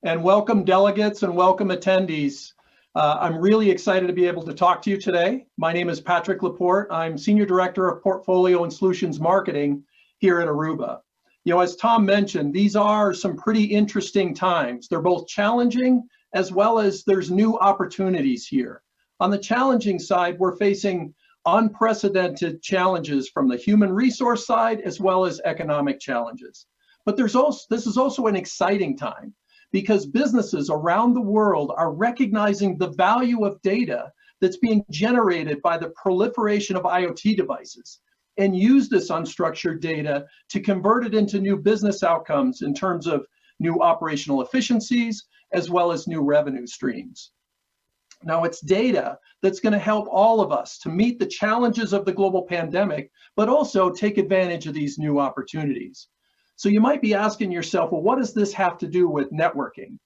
And welcome delegates and welcome attendees. I'm really excited to be able to talk to you today. My name is Patrick Laporte. I'm Senior Director of Portfolio and Solutions Marketing here at Aruba. You know, as Tom mentioned, these are some pretty interesting times. They're both challenging as well as there's new opportunities here. On the challenging side, we're facing unprecedented challenges from the human resource side as well as economic challenges. But this is also an exciting time, because businesses around the world are recognizing the value of data that's being generated by the proliferation of IoT devices and use this unstructured data to convert it into new business outcomes in terms of new operational efficiencies as well as new revenue streams. Now, it's data that's going to help all of us to meet the challenges of the global pandemic, but also take advantage of these new opportunities. So you might be asking yourself, well, what does this have to do with networking?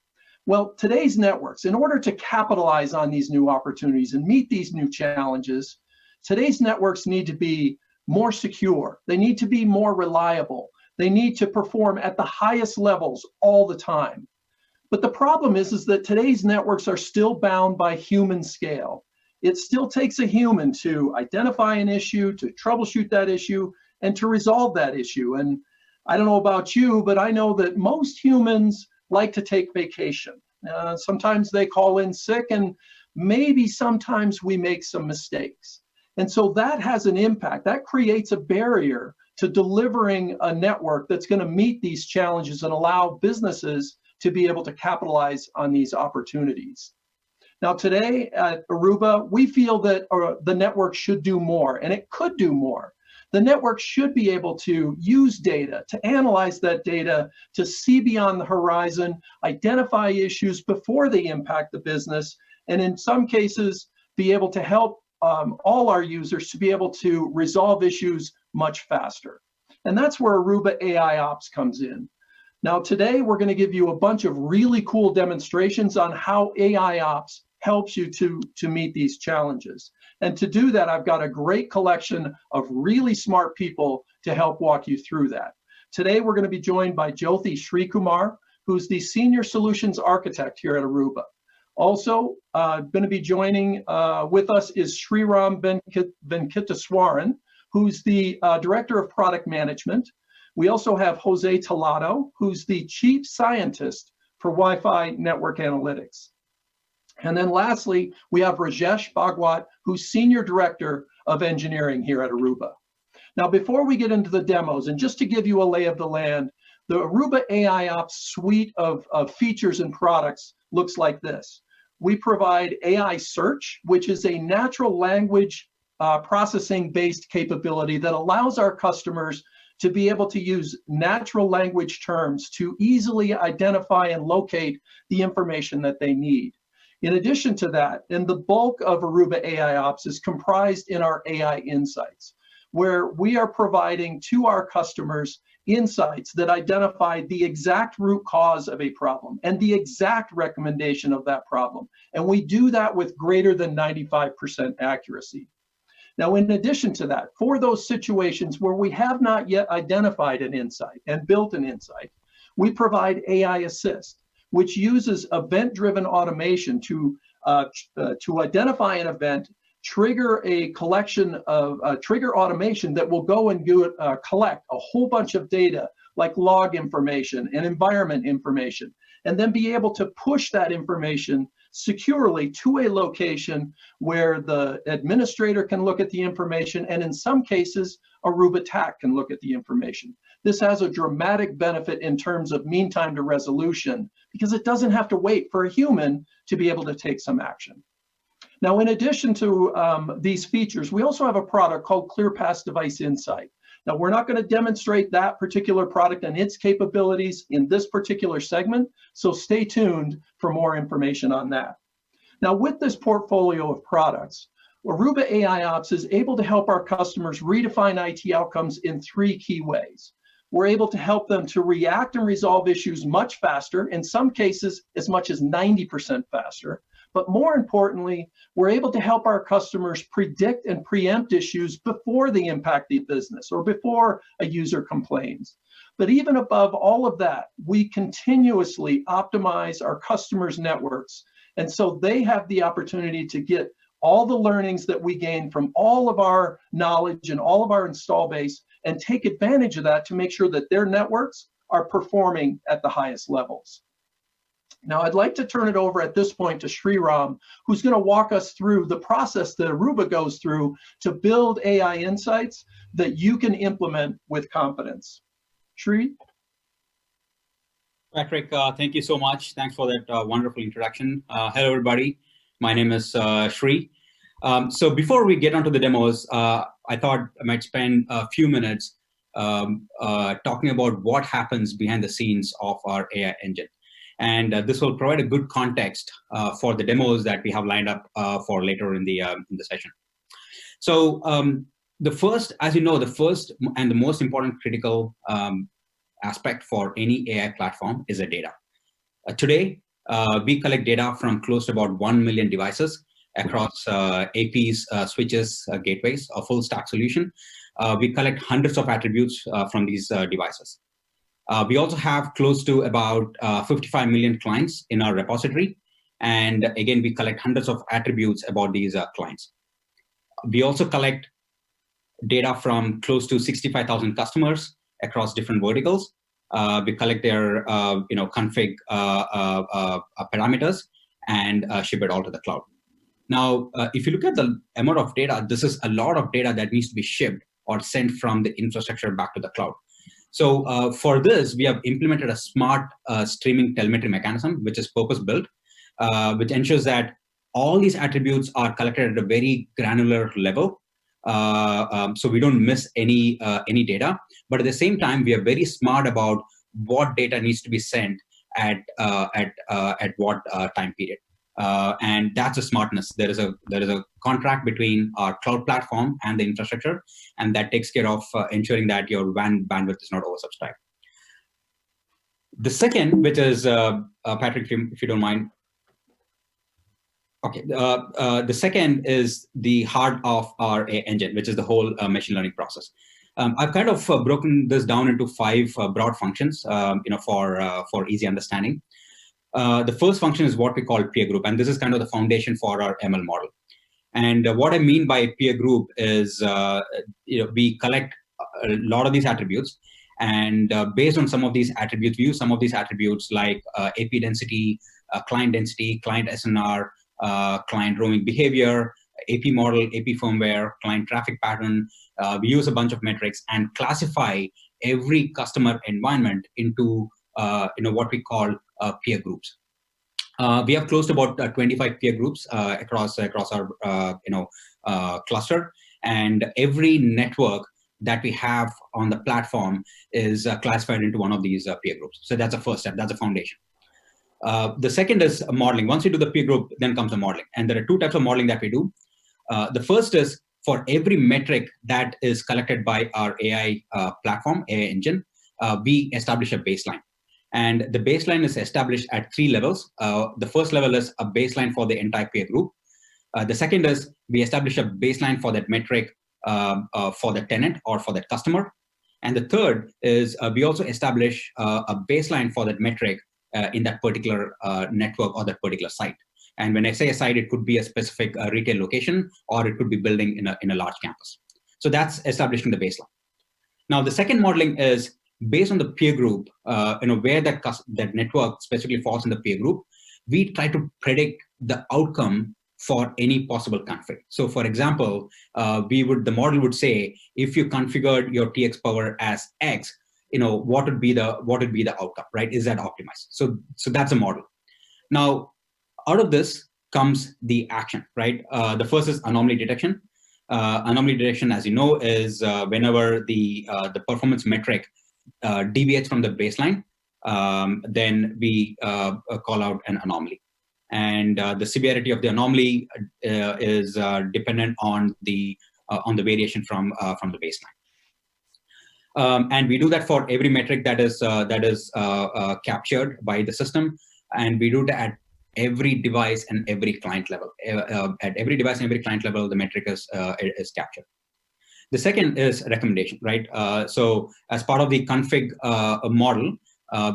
Well, today's networks, in order to capitalize on these new opportunities and meet these new challenges, today's networks need to be more secure. They need to be more reliable. They need to perform at the highest levels all the time. But the problem is that today's networks are still bound by human scale. It still takes a human to identify an issue, to troubleshoot that issue, and to resolve that issue. And I don't know about you, but I know that most humans like to take vacation. Sometimes they call in sick, and maybe sometimes we make some mistakes. And so that has an impact. That creates a barrier to delivering a network that's going to meet these challenges and allow businesses to be able to capitalize on these opportunities. Now, today at Aruba, we feel that the network should do more, and it could do more. The network should be able to use data, to analyze that data, to see beyond the horizon, identify issues before they impact the business, and in some cases, be able to help all our users to be able to resolve issues much faster. And that's where Aruba AI Ops comes in. Now, today, we're going to give you a bunch of really cool demonstrations on how AI Ops helps you to meet these challenges. And to do that, I've got a great collection of really smart people to help walk you through that. Today, we're going to be joined by Jyothi Srikumar, who's the Senior Solutions Architect here at Aruba. Also, going to be joining with us is Sriram Venkataswaran, who's the Director of Product Management. We also have Jose Talado, who's the Chief Scientist for Wi-Fi Network Analytics. And then lastly, we have Rajesh Bhagwat, who's Senior Director of Engineering here at Aruba. Now, before we get into the demos, and just to give you a lay of the land, the Aruba AI Ops suite of features and products looks like this. We provide AI search, which is a natural language processing-based capability that allows our customers to be able to use natural language terms to easily identify and locate the information that they need. In addition to that, and the bulk of Aruba AI Ops is comprised in our AI Insights, where we are providing to our customers insights that identify the exact root cause of a problem and the exact recommendation of that problem. And we do that with greater than 95% accuracy. Now, in addition to that, for those situations where we have not yet identified an insight and built an insight, we provide AI Assist, which uses event-driven automation to identify an event, trigger a collection of trigger automation that will go and collect a whole bunch of data like log information and environment information, and then be able to push that information securely to a location where the administrator can look at the information, and in some cases, Aruba TAC can look at the information. This has a dramatic benefit in terms of mean time to resolution, because it doesn't have to wait for a human to be able to take some action. Now, in addition to these features, we also have a product called ClearPass Device Insight. Now, we're not going to demonstrate that particular product and its capabilities in this particular segment, so stay tuned for more information on that. Now, with this portfolio of products, Aruba AI Ops is able to help our customers redefine IT outcomes in 3 key ways. We're able to help them to react and resolve issues much faster, in some cases as much as 90% faster. But more importantly, we're able to help our customers predict and preempt issues before they impact the business or before a user complains. But even above all of that, we continuously optimize our customers' networks. And so they have the opportunity to get all the learnings that we gain from all of our knowledge and all of our install base and take advantage of that to make sure that their networks are performing at the highest levels. Now, I'd like to turn it over at this point to Sriram, who's going to walk us through the process that Aruba goes through to build AI insights that you can implement with confidence. Sri? Patrick, thank you so much. Thanks for that wonderful introduction. Hello, everybody. My name is Sri. So before we get onto the demos, I thought I might spend a few minutes talking about what happens behind the scenes of our AI engine. And this will provide a good context for the demos that we have lined up for later in the session. So the first, as you know, the first and the most important critical aspect for any AI platform is the data. Today, we collect data from close to about 1 million devices across APs, switches, gateways, a full stack solution. We collect hundreds of attributes from these devices. We also have close to about 55 million clients in our repository. And again, we collect hundreds of attributes about these clients. We also collect data from close to 65,000 customers across different verticals. We collect their config parameters and ship it all to the cloud. Now, if you look at the amount of data, this is a lot of data that needs to be shipped or sent from the infrastructure back to the cloud. So for this, we have implemented a smart streaming telemetry mechanism, which is purpose-built, which ensures that all these attributes are collected at a very granular level. So we don't miss any data. But at the same time, we are very smart about what data needs to be sent at what time period. And that's a smartness. There is a contract between our cloud platform and the infrastructure, and that takes care of ensuring that your WAN bandwidth is not oversubscribed. The second, which is Patrick, if you don't mind. Okay, the second is the heart of our AI engine, which is the whole machine learning process. I've kind of broken this down into 5 broad functions, for easy understanding. The first function is what we call peer group, and this is kind of the foundation for our ML model. And what I mean by peer group is, we collect a lot of these attributes, and based on some of these attributes, we use some of these attributes like AP density, client SNR, client roaming behavior, AP model, AP firmware, client traffic pattern. We use a bunch of metrics and classify every customer environment into what we call peer groups. We have close to about 25 peer groups across our cluster, and every network that we have on the platform is classified into one of these peer groups. So that's the first step. That's a foundation. The second is modeling. Once you do the peer group, then comes the modeling. And there are 2 types of modeling that we do. The first is for every metric that is collected by our AI platform, AI engine, we establish a baseline. And the baseline is established at 3 levels. The first level is a baseline for the entire peer group. The second is we establish a baseline for that metric for the tenant or for that customer. And the third is we also establish a baseline for that metric in that particular network or that particular site. And when I say a site, it could be a specific retail location, or it could be building in a large campus. So that's establishing the baseline. Now, the second modeling is based on the peer group, where that network specifically falls in the peer group. We try to predict the outcome for any possible config. So, for example, the model would say, if you configured your TX power as X, what would be the outcome, right? Is that optimized? So that's a model. Now, out of this comes the action, right? The first is anomaly detection. Anomaly detection, as you know, is whenever the performance metric deviates from the baseline, then we call out an anomaly. And the severity of the anomaly is dependent on the variation from the baseline. And we do that for every metric that is captured by the system, and we do that at every device and every client level. At every device and every client level, the metric is captured. The second is recommendation, right? So as part of the config model,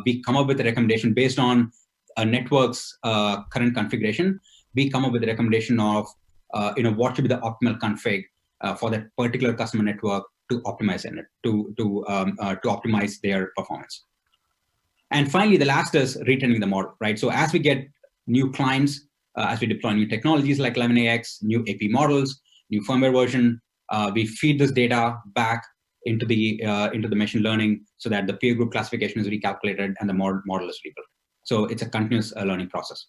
we come up with a recommendation based on a network's current configuration. We come up with a recommendation of what should be the optimal config for that particular customer network to optimize in it, to optimize their performance. And finally, the last is retraining the model, right? So as we get new clients, as we deploy new technologies like 11ax, new AP models, new firmware version, we feed this data back into the machine learning so that the peer group classification is recalculated and the model is rebuilt. So it's a continuous learning process.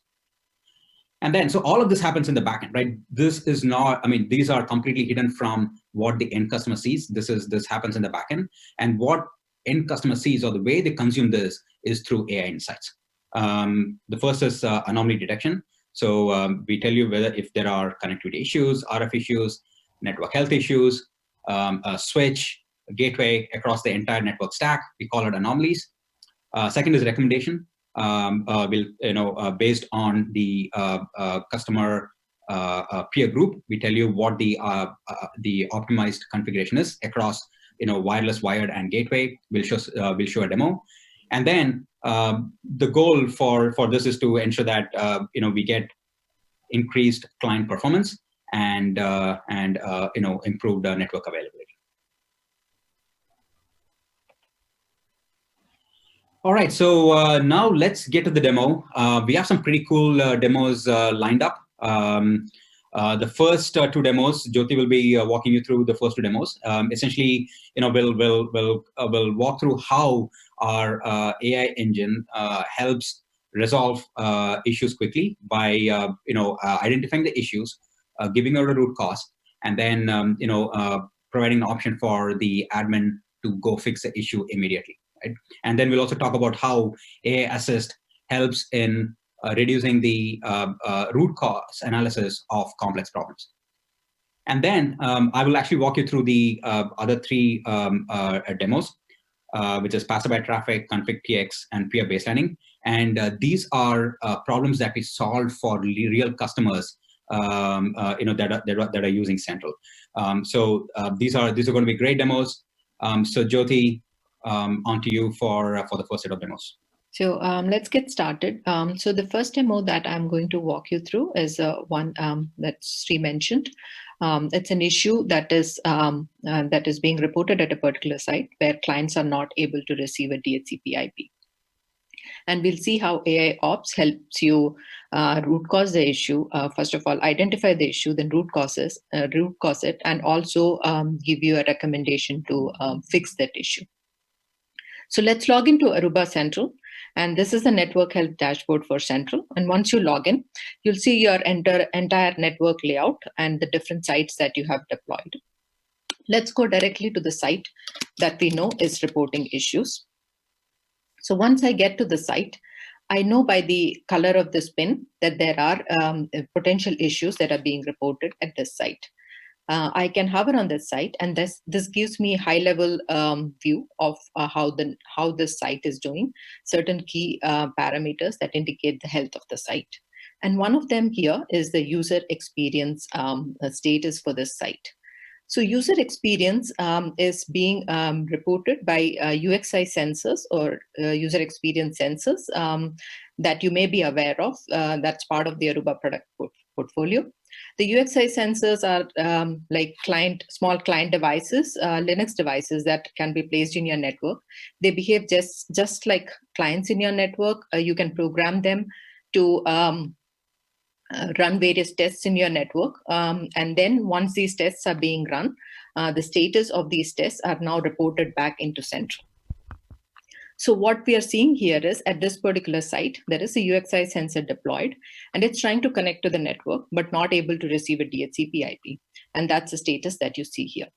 And then, so all of this happens in the backend, right? This is not, I mean, these are completely hidden from what the end customer sees. This happens in the backend. And what end customer sees, or the way they consume this, is through AI insights. The first is anomaly detection. So we tell you if there are connectivity issues, RF issues, network health issues, a switch, a gateway across the entire network stack. We call it anomalies. Second is recommendation. Based on the customer peer group, we tell you what the optimized configuration is across wireless, wired, and gateway. We'll show a demo, and then the goal for this is to ensure that we get increased client performance and improved network availability. All right, so now let's get to the demo. We have some pretty cool demos lined up. The first two demos, Jyoti will be walking you through the first two demos. Essentially, we'll walk through how our AI engine helps resolve issues quickly by identifying the issues, giving out a root cause, and then providing an option for the admin to go fix the issue immediately. Right? And then we'll also talk about how AI Assist helps in reducing the root cause analysis of complex problems. And then I will actually walk you through the other three demos, which is passerby traffic, config PX, and peer baselining. And these are problems that we solve for real customers that are using Central. So these are going to be great demos. So Jyoti, on to you for the first set of demos. So let's get started. So the first demo that I'm going to walk you through is one that Sri mentioned. It's an issue that is being reported at a particular site where clients are not able to receive a DHCP IP. And we'll see how AIOps helps you root cause the issue. First of all, identify the issue, then root cause it, and also give you a recommendation to fix that issue. So let's log into Aruba Central. And this is the network health dashboard for Central. And once you log in, you'll see your entire network layout and the different sites that you have deployed. Let's go directly to the site that we know is reporting issues. So once I get to the site, I know by the color of this pin that there are potential issues that are being reported at this site. I can hover on this site, and this gives me a high-level view of how this site is doing, certain key parameters that indicate the health of the site. And one of them here is the user experience status for this site. So user experience is being reported by UXEye sensors or user experience sensors that you may be aware of. That's part of the Aruba product portfolio. The UXEye sensors are like small client devices, Linux devices that can be placed in your network. They behave just like clients in your network. You can program them to run various tests in your network. And then once these tests are being run, the status of these tests are now reported back into Central. So what we are seeing here is at this particular site, there is a UXEye sensor deployed, and it's trying to connect to the network, but not able to receive a DHCP IP. And that's the status that you see here.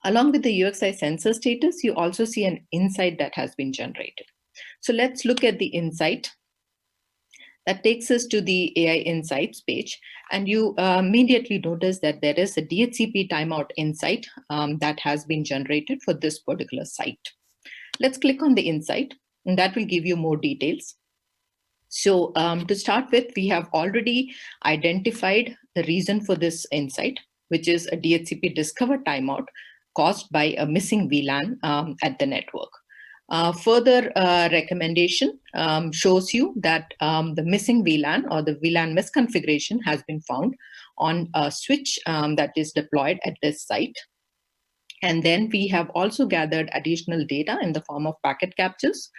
Along with the UXEye sensor status, you also see an insight that has been generated. So let's look at the insight. That takes us to the AI Insights page, and you immediately notice that there is a DHCP timeout insight that has been generated for this particular site. Let's click on the insight, and that will give you more details. So to start with, we have already identified the reason for this insight. which is a DHCP discover timeout caused by a missing VLAN at the network. Further recommendation shows you that the missing VLAN or the VLAN misconfiguration has been found on a switch that is deployed at this site. And then we have also gathered additional data in the form of packet captures.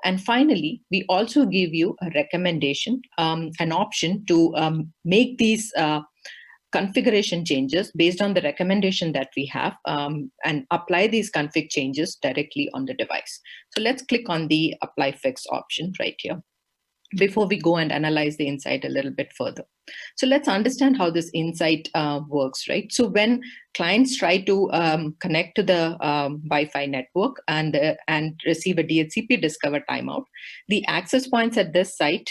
And finally, we also give you a recommendation, an option to make these configuration changes based on the recommendation that we have and apply these config changes directly on the device. So let's click on the apply fix option right here before we go and analyze the insight a little bit further. So let's understand how this insight works, right? So when clients try to connect to the Wi-Fi network and receive a DHCP discover timeout, the access points at this site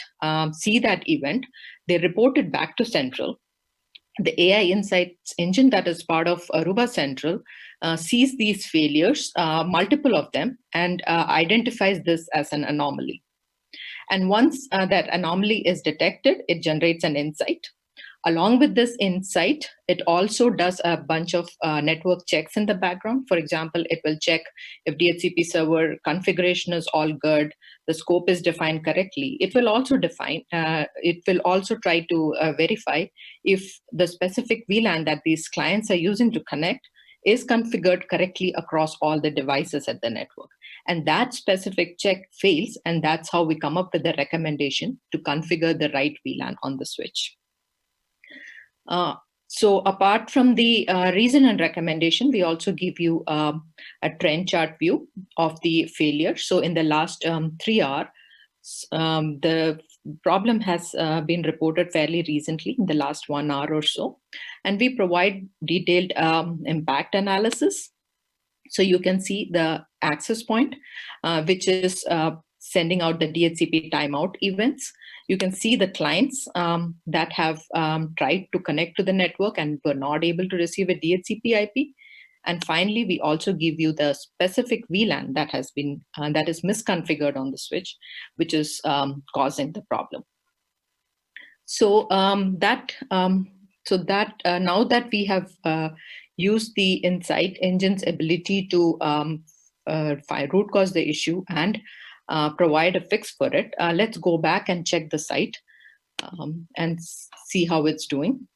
see that event, they report it back to Central. The AI Insights engine that is part of Aruba Central sees these failures, multiple of them, and identifies this as an anomaly. And once that anomaly is detected, it generates an insight. Along with this insight, it also does a bunch of network checks in the background. For example, it will check if DHCP server configuration is all good, the scope is defined correctly. It will also try to verify if the specific VLAN that these clients are using to connect is configured correctly across all the devices at the network. And that specific check fails, and that's how we come up with the recommendation to configure the right VLAN on the switch. So apart from the reason and recommendation, we also give you a trend chart view of the failure. So in the last 3 hours, the problem has been reported fairly recently in the last 1 hour or so. And we provide detailed impact analysis. So you can see the access point, which is sending out the DHCP timeout events. You can see the clients that have tried to connect to the network and were not able to receive a DHCP IP. And finally, we also give you the specific VLAN that has been that is misconfigured on the switch, which is causing the problem. So now that we have used the Insight Engine's ability to root cause the issue and provide a fix for it, let's go back and check the site and see how it's doing.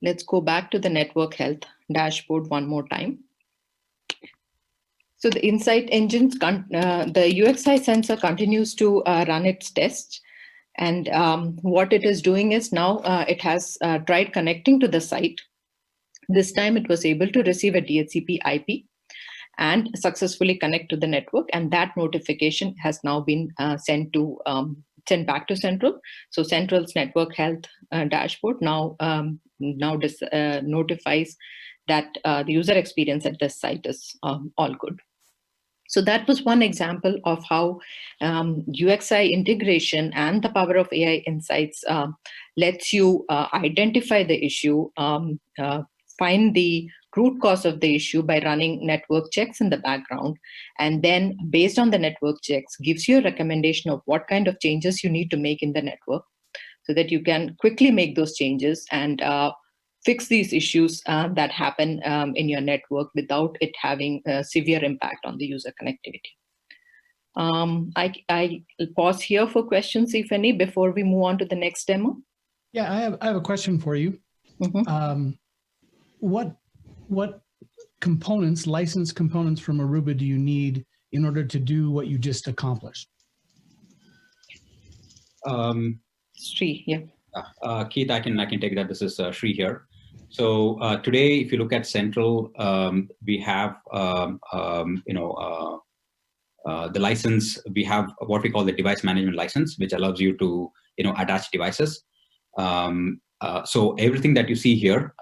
Let's go back to the network health dashboard one more time. So the Insight Engine's, the UXEye Sensor continues to run its tests. And what it is doing is now it has tried connecting to the site. This time it was able to receive a DHCP IP and successfully connect to the network. And that notification has now been sent back to Central. So Central's network health dashboard now notifies that the user experience at this site is all good. So that was one example of how UXEye integration and the power of AI insights lets you identify the issue, find the root cause of the issue by running network checks in the background, and then based on the network checks, gives you a recommendation of what kind of changes you need to make in the network so that you can quickly make those changes and fix these issues that happen in your network without it having a severe impact on the user connectivity. I'll pause here for questions, if any, before we move on to the next demo. Yeah, I have a question for you. Mm-hmm. What components, licensed components from Aruba do you need in order to do what you just accomplished? Sri, yeah. Keith, I can take that. This is Sri here. So today, if you look at Central, we have the license. We have what we call the device management license, which allows you to attach devices. So everything that you see here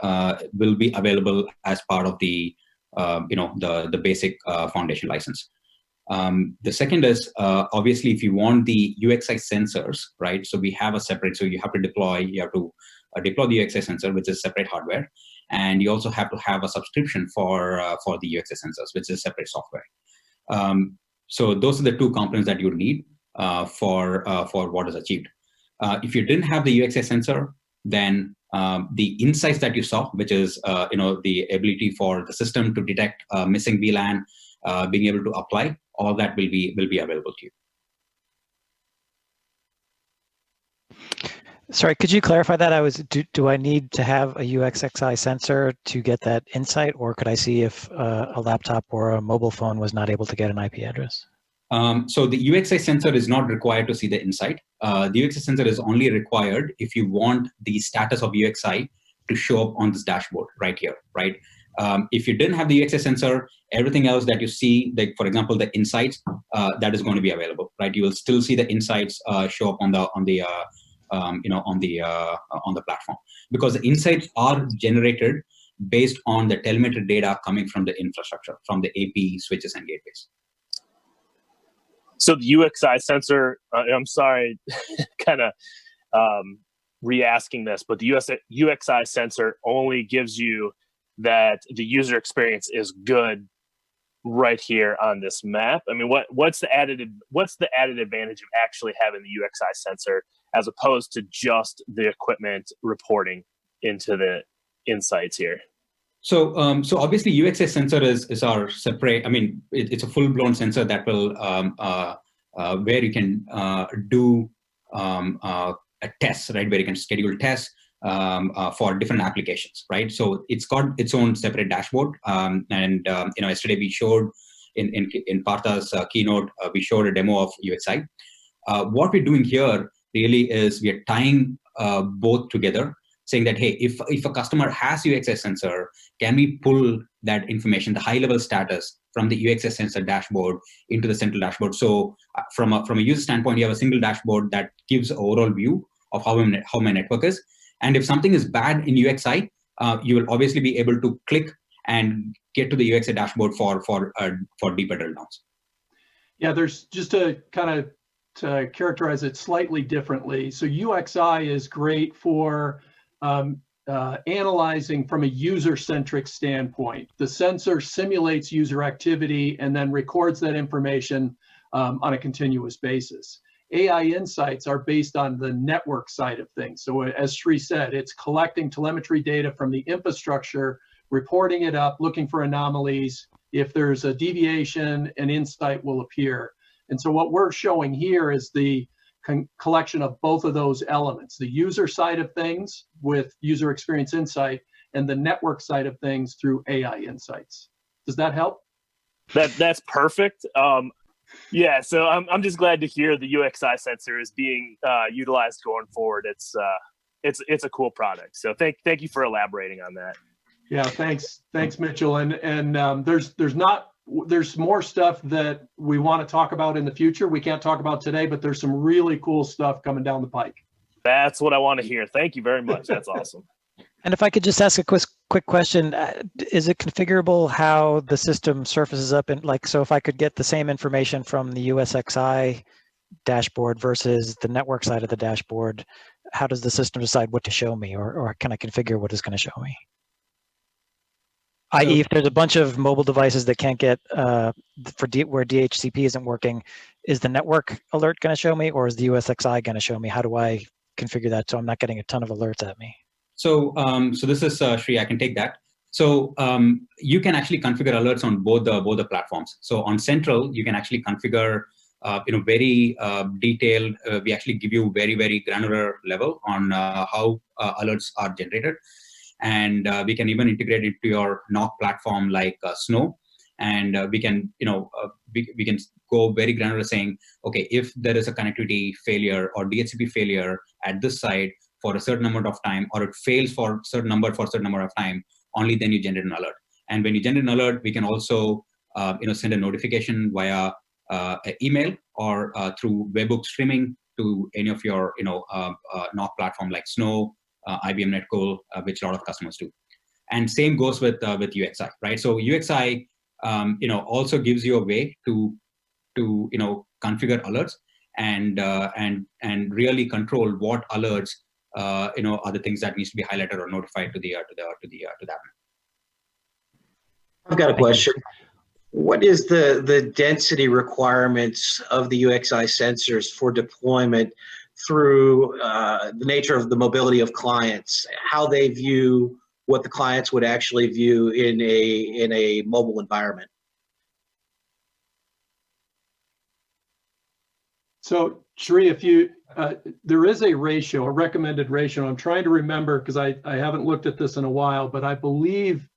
will be available as part of the the basic foundation license. The second is obviously if you want the UXEye sensors, right? So we have a separate. So you have to deploy the UXEye sensor, which is separate hardware, and you also have to have a subscription for the UXEye sensors, which is separate software. So those are the two components that you need for what is achieved. If you didn't have the UXEye sensor, then The insights that you saw, which is the ability for the system to detect missing VLAN, being able to apply, all that will be available to you. Sorry, could you clarify that? Do I need to have a UXEye sensor to get that insight, or could I see if a laptop or a mobile phone was not able to get an IP address? So the UXA sensor is not required to see the insight. The UXA sensor is only required if you want the status of UXI to show up on this dashboard right here, right? If you didn't have the UXA sensor, everything else that you see, like for example, the insights, that is going to be available, right? You will still see the insights show up on the platform, because the insights are generated based on the telemetry data coming from the infrastructure, from the AP switches and gateways. So the UXEye sensor, I'm sorry, kind of re-asking this, but the UXEye sensor only gives you that the user experience is good right here on this map. I mean, what's the added advantage of actually having the UXEye sensor as opposed to just the equipment reporting into the insights here? So obviously UXA sensor is our separate. I mean, it's a full-blown sensor that will where you can do a test, right? Where you can schedule tests for different applications, right? So it's got its own separate dashboard. Yesterday we showed in Partha's keynote, we showed a demo of UXEye. What we're doing here really is we are tying both together, saying that, hey, if a customer has UXA sensor, can we pull that information, the high-level status from the UXA sensor dashboard into the central dashboard? So from a user standpoint, you have a single dashboard that gives an overall view of how my network is. And if something is bad in UXI, you will obviously be able to click and get to the UXA dashboard for deeper drill downs. Yeah, there's just to characterize it slightly differently. So UXI is great for analyzing from a user-centric standpoint. The sensor simulates user activity and then records that information on a continuous basis. AI insights are based on the network side of things. So as Sri said, it's collecting telemetry data from the infrastructure, reporting it up, looking for anomalies. If there's a deviation, an insight will appear. And so what we're showing here is the collection of both of those elements, the user side of things with user experience insight and the network side of things through AI insights. Does that help? That's perfect. Yeah, so I'm just glad to hear the UXEye sensor is being utilized going forward. It's a cool product. So thank you for elaborating on that. Yeah, thanks Mitchell. And there's more stuff that we want to talk about in the future. We can't talk about today, but there's some really cool stuff coming down the pike. That's what I want to hear. Thank you very much. That's awesome. And if I could just ask a quick question, is it configurable how the system surfaces up? And so if I could get the same information from the UXEye dashboard versus the network side of the dashboard, how does the system decide what to show me, or can I configure what it's going to show me? I.e., if there's a bunch of mobile devices that can't get where DHCP isn't working, is the network alert going to show me, or is the UXEye going to show me? How do I configure that so I'm not getting a ton of alerts at me? So this is Sri. I can take that. So you can actually configure alerts on both the platforms. So on Central, you can actually configure very detailed. We actually give you very granular level on how alerts are generated. And we can even integrate it to your NOC platform like Snow, and we can we can go very granular, saying, okay, if there is a connectivity failure or DHCP failure at this site for a certain amount of time, or it fails for a certain number of time, only then you generate an alert. And when you generate an alert, we can also send a notification via email or through webhook streaming to any of your NOC platform like Snow, IBM Netcool, which a lot of customers do. And same goes with UXI, right? So UXI also gives you a way to configure alerts and really control what alerts are the things that needs to be highlighted or notified to the admin. I've got a question. What is the density requirements of the UXEye sensors for deployment through the nature of the mobility of clients, how they view what the clients would actually view in a mobile environment. So, Sri, if you, there is a ratio, a recommended ratio. I'm trying to remember because I haven't looked at this in a while, but I believe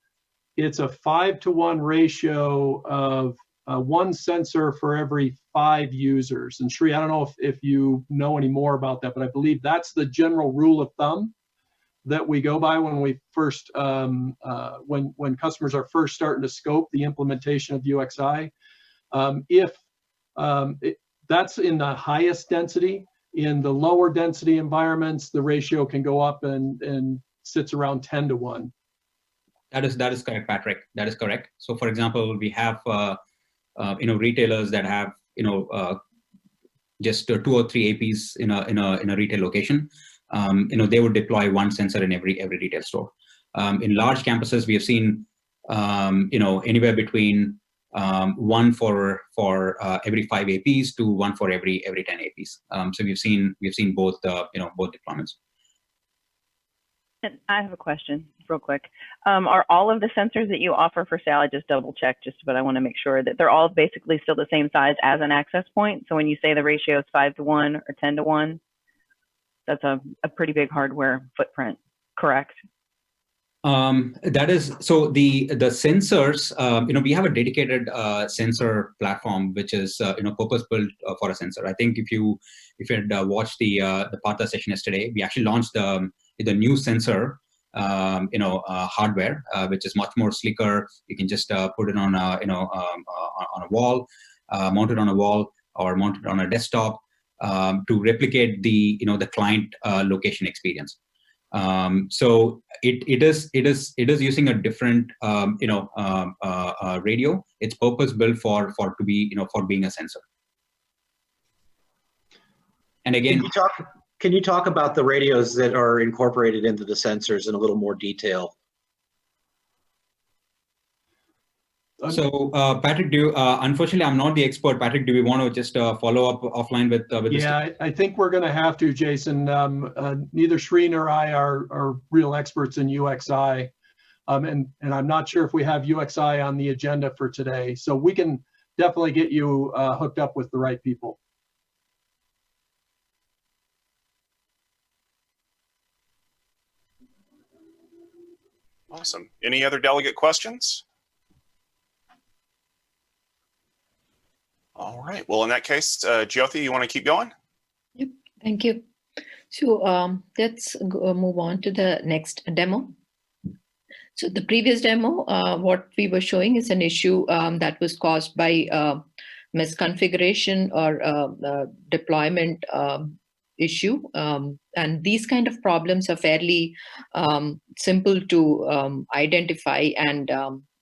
it's a 5-to-1 ratio of one sensor for every 5 users. And Sri, I don't know if you know any more about that, but I believe that's the general rule of thumb that we go by when we first, when customers are first starting to scope the implementation of UXEye. That's in the highest density. In the lower density environments, the ratio can go up and sits around 10-to-1. That is correct, Patrick. That is correct. So, for example, we have retailers that have just 2 or 3 APs in a retail location. They would deploy one sensor in every retail store. In large campuses, we have seen anywhere between 1 for every 5 APs to 1 for every 10 APs. So we've seen both both deployments. And I have a question real quick. Are all of the sensors that you offer for sale, I just double check but I want to make sure that they're all basically still the same size as an access point. So when you say the ratio is 5-to-1 or 10-to-1, that's a pretty big hardware footprint, correct? That is, so the sensors, we have a dedicated sensor platform, which is, purpose built for a sensor. I think if you had watched the Partha session yesterday, we actually launched the new sensor, hardware, which is much more sleeker. You can just put it on a wall, mount it on a wall, or mount it on a desktop to replicate the client location experience. So it is using a different radio. It's purpose built for being a sensor. And again, can you talk about the radios that are incorporated into the sensors in a little more detail? So, Patrick, unfortunately, I'm not the expert. Patrick, do we want to just follow up offline with this? Yeah, I think we're going to have to, Jason. Neither Sri nor I are real experts in UXEye. And I'm not sure if we have UXEye on the agenda for today. So we can definitely get you hooked up with the right people. Awesome. Any other delegate questions? All right. Well, in that case, Jyoti, you want to keep going? Yep. Thank you. So let's move on to the next demo. So the previous demo, what we were showing is an issue that was caused by misconfiguration or deployment issue. And these kind of problems are fairly simple to identify and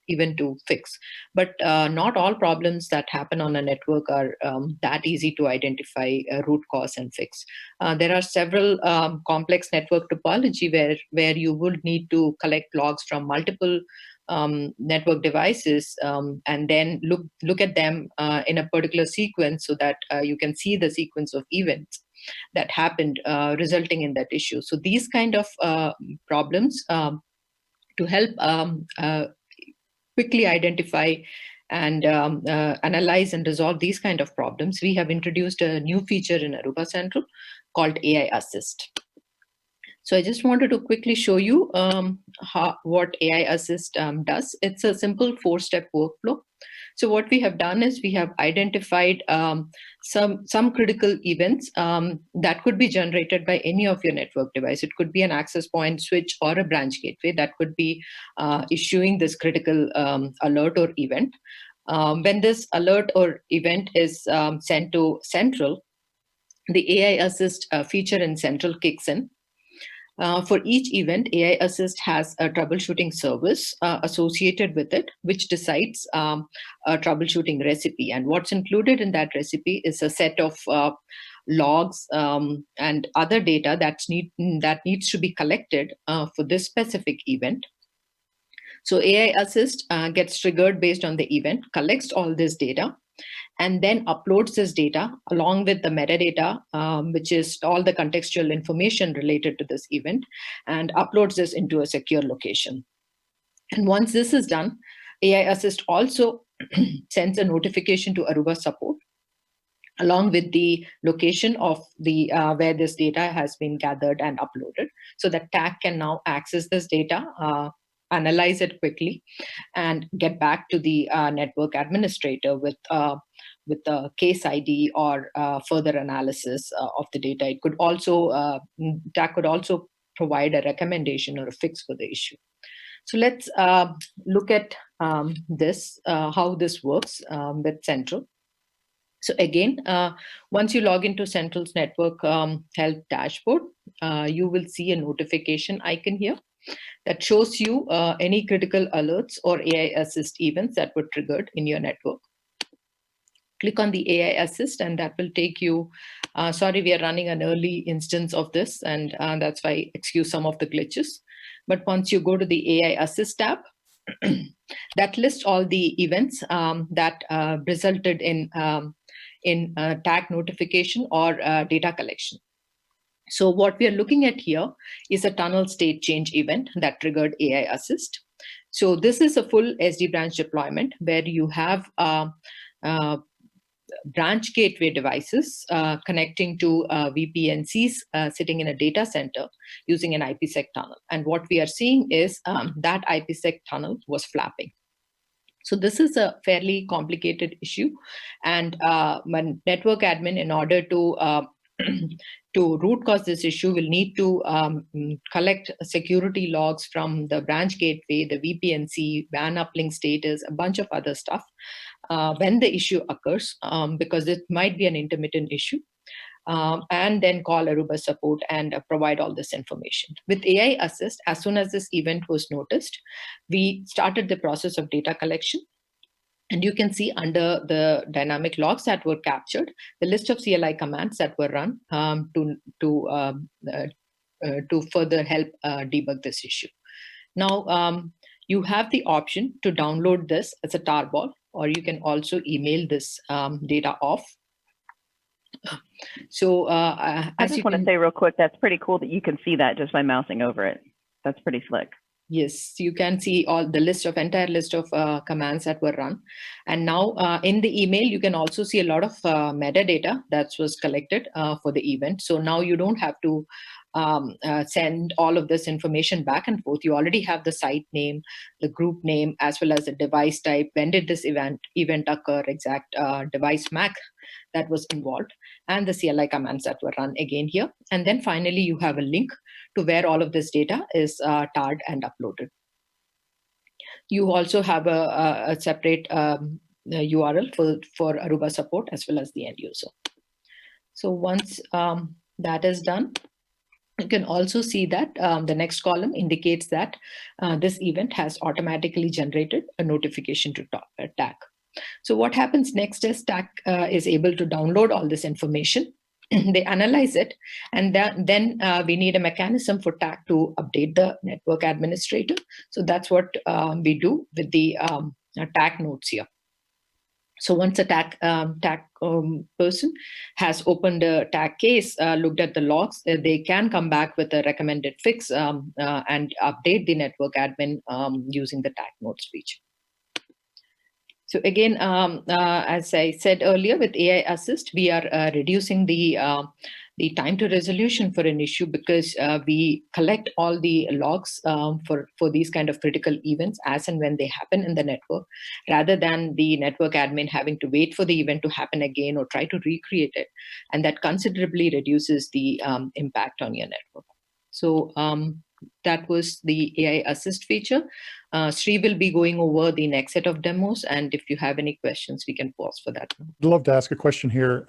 even to fix. But not all problems that happen on a network are that easy to identify root cause and fix. There are several complex network topology where you would need to collect logs from multiple network devices and then look at them in a particular sequence so that you can see the sequence of events that happened resulting in that issue. So these kind of problems to help quickly identify and analyze and resolve these kind of problems, we have introduced a new feature in Aruba Central called AI Assist. So I just wanted to quickly show you what AI Assist does. It's a simple 4-step workflow. So what we have done is we have identified some critical events that could be generated by any of your network device. It could be an access point, switch, or a branch gateway that could be issuing this critical alert or event. When this alert or event is sent to Central, the AI Assist feature in Central kicks in. For each event, AI Assist has a troubleshooting service associated with it, which decides a troubleshooting recipe. And what's included in that recipe is a set of logs and other data that needs to be collected for this specific event. So AI Assist gets triggered based on the event, collects all this data, and then uploads this data along with the metadata, which is all the contextual information related to this event, and uploads this into a secure location. And once this is done, AI Assist also sends a notification to Aruba support along with the location of the where this data has been gathered and uploaded, so that TAC can now access this data, analyze it quickly, and get back to the network administrator with a case ID or further analysis of the data. It could also TAC could also provide a recommendation or a fix for the issue. So let's look at this, how this works with Central. So again, once you log into Central's network health dashboard, you will see a notification icon here that shows you any critical alerts or AI Assist events that were triggered in your network. Click on the AI Assist and that will take you, sorry, we are running an early instance of this, and that's why excuse some of the glitches. But once you go to the AI Assist tab, that lists all the events that resulted in tag notification or data collection. So what we are looking at here is a tunnel state change event that triggered AI Assist. So this is a full SD branch deployment where you have branch gateway devices connecting to VPNCs sitting in a data center using an IPsec tunnel. And what we are seeing is that IPsec tunnel was flapping. So this is a fairly complicated issue. And when network admin, in order to to root cause this issue, will need to collect security logs from the branch gateway, the VPNC, WAN uplink status, a bunch of other stuff when the issue occurs, because it might be an intermittent issue, and then call Aruba support and provide all this information. With AI Assist, as soon as this event was noticed, we started the process of data collection. And you can see under the dynamic logs that were captured, the list of CLI commands that were run to further help debug this issue. Now, you have the option to download this as a tarball, or you can also email this data off. So I just want to say real quick, that's pretty cool that you can see that just by mousing over it. That's pretty slick. Yes, you can see all the entire list of commands that were run. And now in the email, you can also see a lot of metadata that was collected for the event. So now you don't have to send all of this information back and forth. You already have the site name, the group name, as well as the device type. When did this event occur, exact device MAC that was involved, and the CLI commands that were run again here. And then finally, you have a link to where all of this data is tarred and uploaded. You also have a separate URL for Aruba support as well as the end user. So once that is done, you can also see that the next column indicates that this event has automatically generated a notification to TAC. So what happens next is TAC is able to download all this information. They analyze it, and then we need a mechanism for TAC to update the network administrator. So that's what we do with the TAC notes here. So once a TAC person has opened a TAC case, looked at the logs, they can come back with a recommended fix and update the network admin using the TAC notes feature. So again, as I said earlier, with AI Assist, we are reducing the time to resolution for an issue, because we collect all the logs for these kind of critical events as and when they happen in the network, rather than the network admin having to wait for the event to happen again or try to recreate it. And that considerably reduces the impact on your network. So that was the AI Assist feature. Sri will be going over the next set of demos, and if you have any questions, we can pause for that. I'd love to ask a question here.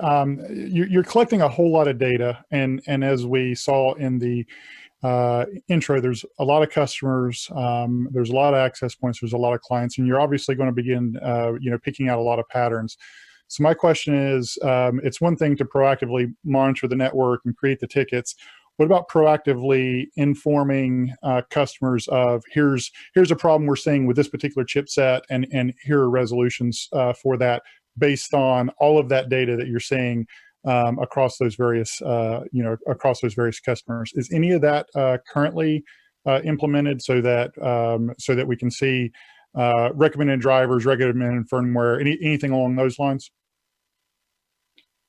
You're collecting a whole lot of data, and as we saw in the intro, there's a lot of customers, there's a lot of access points, there's a lot of clients, and you're obviously going to begin picking out a lot of patterns. So my question is, it's one thing to proactively monitor the network and create the tickets. What about proactively informing customers of here's a problem we're seeing with this particular chipset, and here are resolutions for that based on all of that data that you're seeing across those various, across those various customers. Is any of that currently implemented so that we can see recommended drivers, recommended firmware, anything along those lines?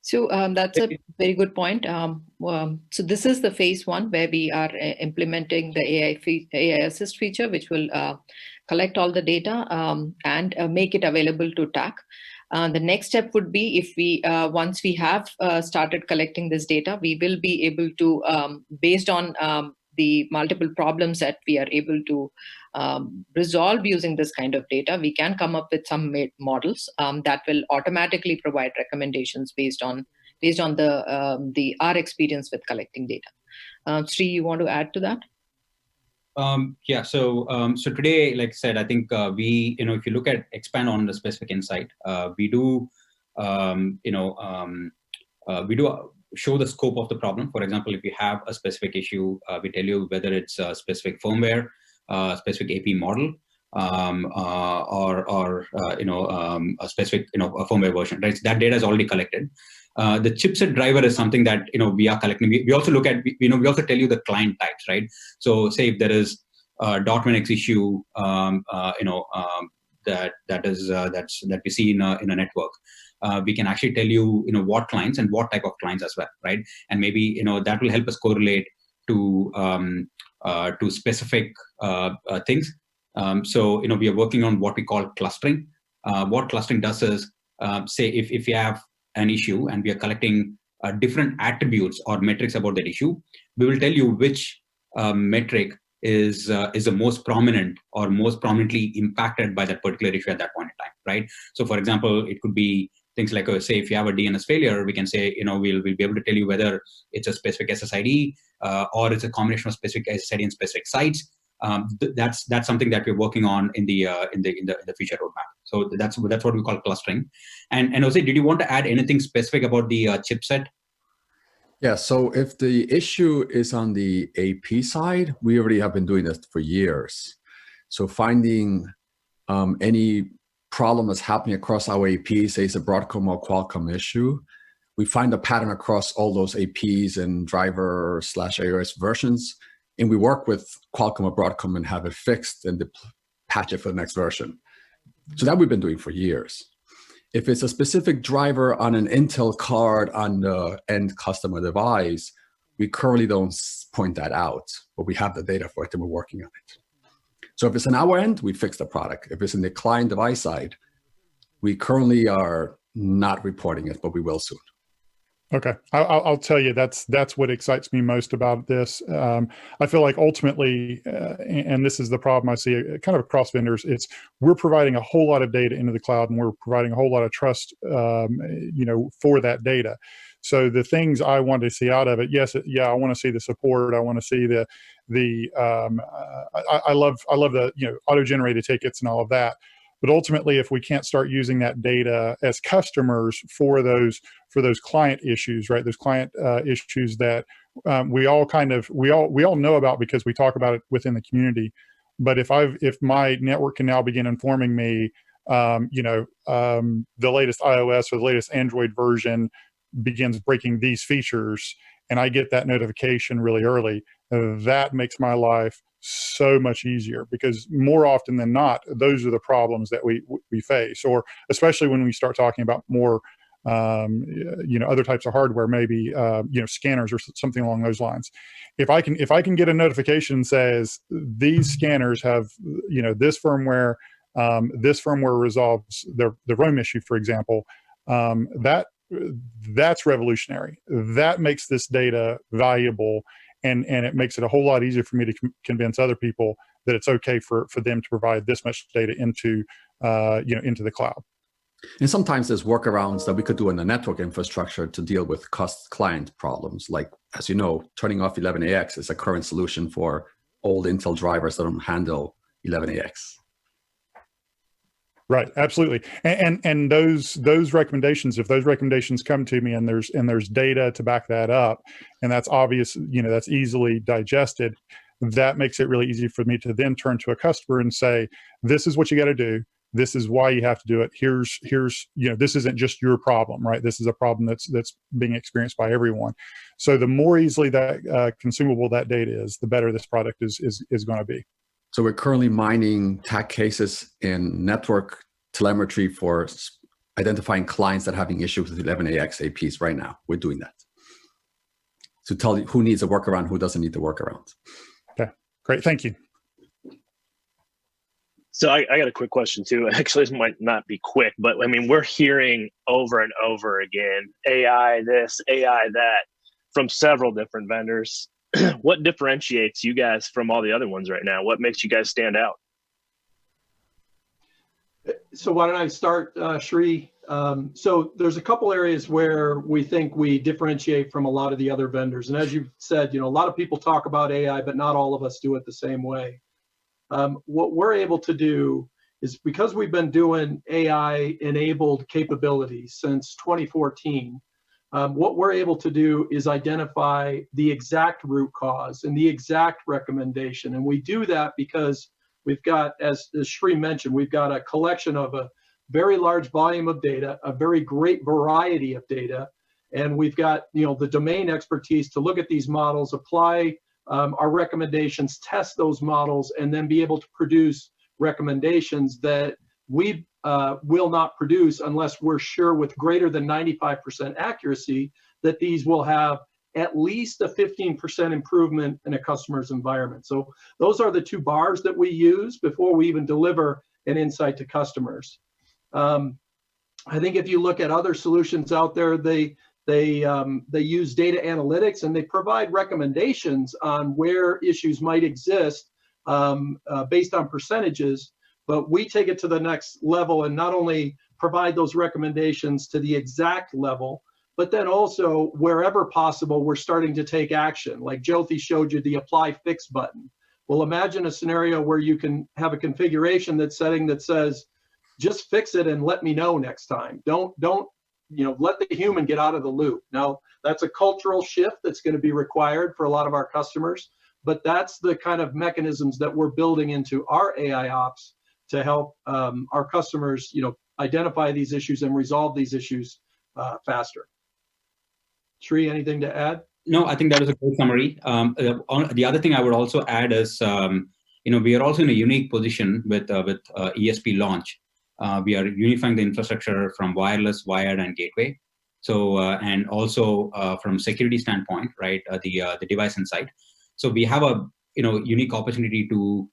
So that's a very good point. So this is the phase one where we are implementing the AI assist feature, which will collect all the data and make it available to TAC. The next step would be if we, once we have started collecting this data, we will be able to, based on the multiple problems that we are able to resolve using this kind of data, we can come up with some models that will automatically provide recommendations based on our experience with collecting data. Sri, you want to add to that? Yeah. So today, like I said, I think we, if you look at expand on the specific insight, we do, we do show the scope of the problem. For example, if you have a specific issue, we tell you whether it's a specific firmware, specific AP model, or a specific a firmware version. Right? So that data is already collected. The chipset driver is something that we are collecting. We also look at we also tell you the client types, right? So say if there is a .1x issue, that we see in a network. We can actually tell you, what clients and what type of clients as well, right? And maybe, that will help us correlate to specific things. So, we are working on what we call clustering. What clustering does is, say, if you have an issue and we are collecting different attributes or metrics about that issue, we will tell you which metric is the most prominent or most prominently impacted by that particular issue at that point in time, right? So, for example, it could be things like, say, if you have a DNS failure, we can say, we'll be able to tell you whether it's a specific SSID or it's a combination of specific SSID and specific sites. That's something that we're working on in the feature roadmap. So that's what we call clustering. And Jose, did you want to add anything specific about the chipset? Yeah. So if the issue is on the AP side, we already have been doing this for years. So finding any problem that's happening across our APs, say it's a Broadcom or Qualcomm issue, we find a pattern across all those APs and driver/iOS versions, and we work with Qualcomm or Broadcom and have it fixed and patch it for the next version. So that we've been doing for years. If it's a specific driver on an Intel card on the end customer device, we currently don't point that out, but we have the data for it and we're working on it. So if it's on our end, we fix the product. If it's in the client device side, we currently are not reporting it, but we will soon. Okay, I'll tell you, that's what excites me most about this. I feel like ultimately, and this is the problem I see kind of across vendors, it's we're providing a whole lot of data into the cloud and we're providing a whole lot of trust, for that data. So the things I want to see out of it, I want to see the support. I want to see I love the auto-generated tickets and all of that. But ultimately, if we can't start using that data as customers for those client issues, right? Those client issues that we all know about because we talk about it within the community. But if my network can now begin informing me, the latest iOS or the latest Android version begins breaking these features, and I get that notification really early, that makes my life so much easier, because more often than not, those are the problems that we face, or especially when we start talking about more, other types of hardware, maybe, scanners or something along those lines. If I can get a notification that says these scanners have, this firmware resolves the ROM issue, for example, that's revolutionary. That makes this data valuable. And it makes it a whole lot easier for me to convince other people that it's okay for them to provide this much data into the cloud. And sometimes there's workarounds that we could do in the network infrastructure to deal with client problems. Like, as you know, turning off 11AX is a current solution for old Intel drivers that don't handle 11AX. Right, absolutely, and those recommendations, if those recommendations come to me and there's data to back that up, and that's obvious, that's easily digested, that makes it really easy for me to then turn to a customer and say, this is what you got to do. This is why you have to do it. Here's this isn't just your problem, right? This is a problem that's being experienced by everyone. So the more easily that consumable that data is, the better this product is going to be. So we're currently mining tag cases in network telemetry for identifying clients that are having issues with 11ax APs right now. We're doing that to tell you who needs a workaround, who doesn't need the workaround. Okay, great, thank you. So I got a quick question too. Actually, this might not be quick, but I mean, we're hearing over and over again, AI this, AI that, from several different vendors. What differentiates you guys from all the other ones right now? What makes you guys stand out? So why don't I start, Sri? So there's a couple areas where we think we differentiate from a lot of the other vendors. And as you said, a lot of people talk about AI, but not all of us do it the same way. What we're able to do is, because we've been doing AI-enabled capabilities since 2014, what we're able to do is identify the exact root cause and the exact recommendation. And we do that because we've got, as Sri mentioned, we've got a collection of a very large volume of data, a very great variety of data, and we've got the domain expertise to look at these models, apply our recommendations, test those models, and then be able to produce recommendations that we will not produce unless we're sure with greater than 95% accuracy that these will have at least a 15% improvement in a customer's environment. So those are the two bars that we use before we even deliver an insight to customers. I think if you look at other solutions out there, they use data analytics and they provide recommendations on where issues might exist based on percentages. But we take it to the next level and not only provide those recommendations to the exact level, but then also wherever possible, we're starting to take action. Like Jyoti showed you the apply fix button. Well, imagine a scenario where you can have a configuration that says, just fix it and let me know next time. Don't let the human get out of the loop. Now, that's a cultural shift that's going to be required for a lot of our customers, but that's the kind of mechanisms that we're building into our AIOps to help our customers, identify these issues and resolve these issues faster. Sri, anything to add? No, I think that was a great summary. The other thing I would also add is, we are also in a unique position with ESP Launch. We are unifying the infrastructure from wireless, wired, and gateway. So, and also from security standpoint, right, the device inside. So we have a unique opportunity to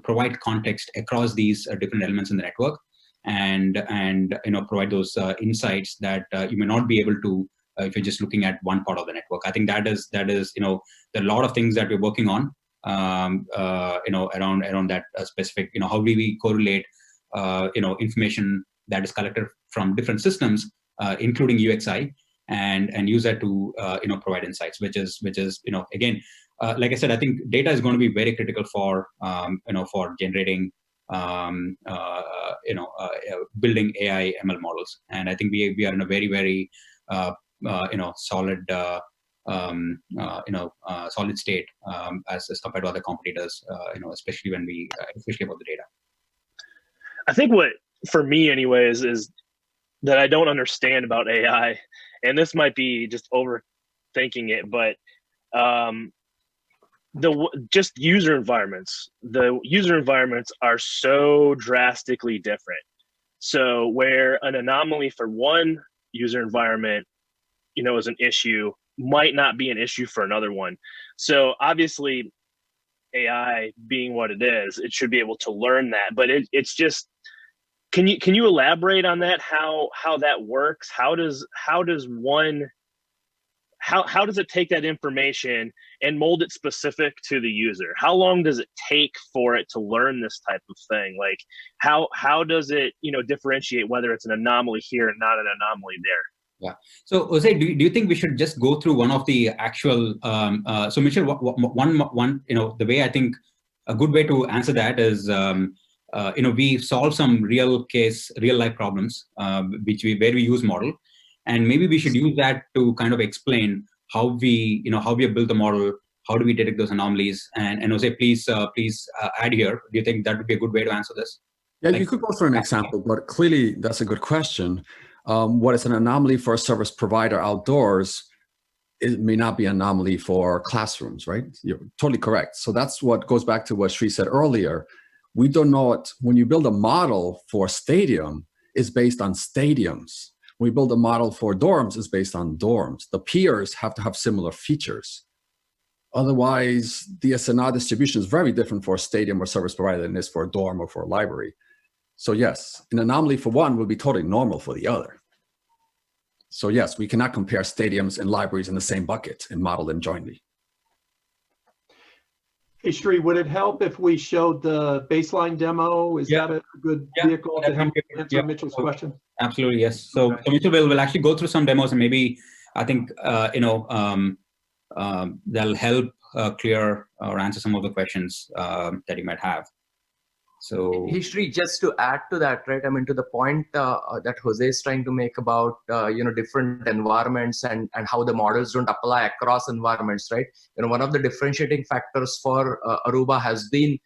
provide context across these different elements in the network, and provide those insights that you may not be able to if you're just looking at one part of the network. I think that is there are a lot of things that we're working on around that specific, how do we correlate information that is collected from different systems, including UXI, and use that to provide insights, which is again, like I said, I think data is going to be very critical for for generating building AI ML models. And I think we are in a very, very solid solid state as compared to other competitors, especially about the data. I think what, for me anyways, is that I don't understand about AI, and this might be just overthinking it, but just user environments. The user environments are so drastically different. So where an anomaly for one user environment, is an issue, might not be an issue for another one. So obviously, AI being what it is, it should be able to learn that. But it's just, can you elaborate on that? How that works? How does it take that information and mold it specific to the user? How long does it take for it to learn this type of thing? Like how does it differentiate whether it's an anomaly here and not an anomaly there? Yeah. So Jose, do you think we should just go through one of the actual? So Michelle, one the way I think a good way to answer that is we solve some real life problems where we use model, and maybe we should use that to kind of explain how we have built the model, how do we detect those anomalies, and Jose, please add here. Do you think that would be a good way to answer this? Yeah, Like, you could go through an example, but clearly that's a good question. What is an anomaly for a service provider outdoors, it may not be an anomaly for classrooms, right? You're totally correct. So that's what goes back to what Sri said earlier. We do not, when you build a model for stadium, it's based on stadiums. When we build a model for dorms, it's based on dorms. The peers have to have similar features. Otherwise, the SNR distribution is very different for a stadium or service provider than it is for a dorm or for a library. So yes, an anomaly for one will be totally normal for the other. So yes, we cannot compare stadiums and libraries in the same bucket and model them jointly. Hey, Sri, would it help if we showed the baseline demo? Is that a good vehicle to help answer Mitchell's question? Absolutely, yes. So, so Mitchell will actually go through some demos, and maybe I think that'll help clear or answer some of the questions that you might have. So, History, just to add to that, right? I mean, to the point that Jose is trying to make about different environments and how the models don't apply across environments, right? One of the differentiating factors for Aruba has been